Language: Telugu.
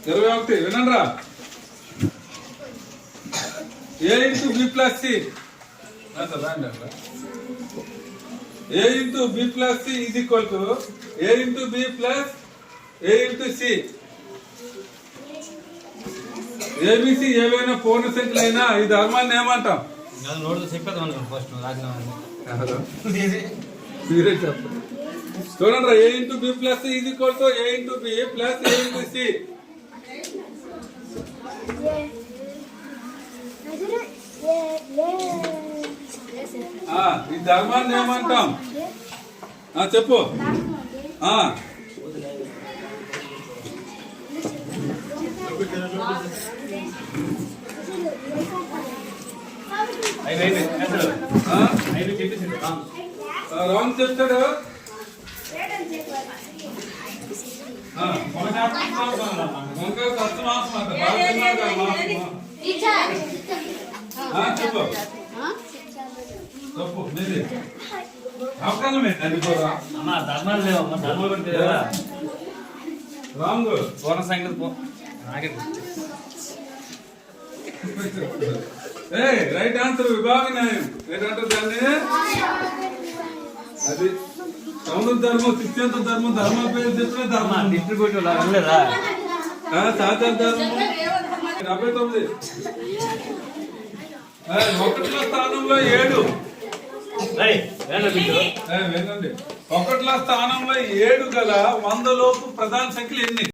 21 వినండిరా. A into B plus C. A into B plus C is equal to A into B plus A into C. ABC ఏవైనా పూర్ణ సంఖ్యలైనా ఈ ధర్మాన్ని ఏమంటాం? మీరే చెప్పండి. చూడండి, A into B plus C is equal to A into B plus A into C. ఈ ధర్మాన్ని ఏమంటాం? చెప్పు. రాంగ్ చెప్తాడు. చెప్పు తప్పు మీది అవకాశం ఏంటండి కూడా ధర్మాలు లేవమ్మా, ధర్మాలు పెడితే రాంగ్. పూర్ణ సంగతి రైట్ ఆన్సర్ విభాగ న్యాయం. ఏంటంటారు దాన్ని? అది సౌంద ధర్మం, శిక్షంత ధర్మం, ధర్మ పేరు చెప్పిన ధర్మం, డిస్ట్రిబ్యూటివ్ వెళ్ళలేదా? సాధారణ ధర్మం. 79 ఒకటిలో స్థానంలో 7. వినండి, ఒకటిలో స్థానంలో 7 గల 100 లోపు ప్రధాన సంఖ్యలు ఎన్ని?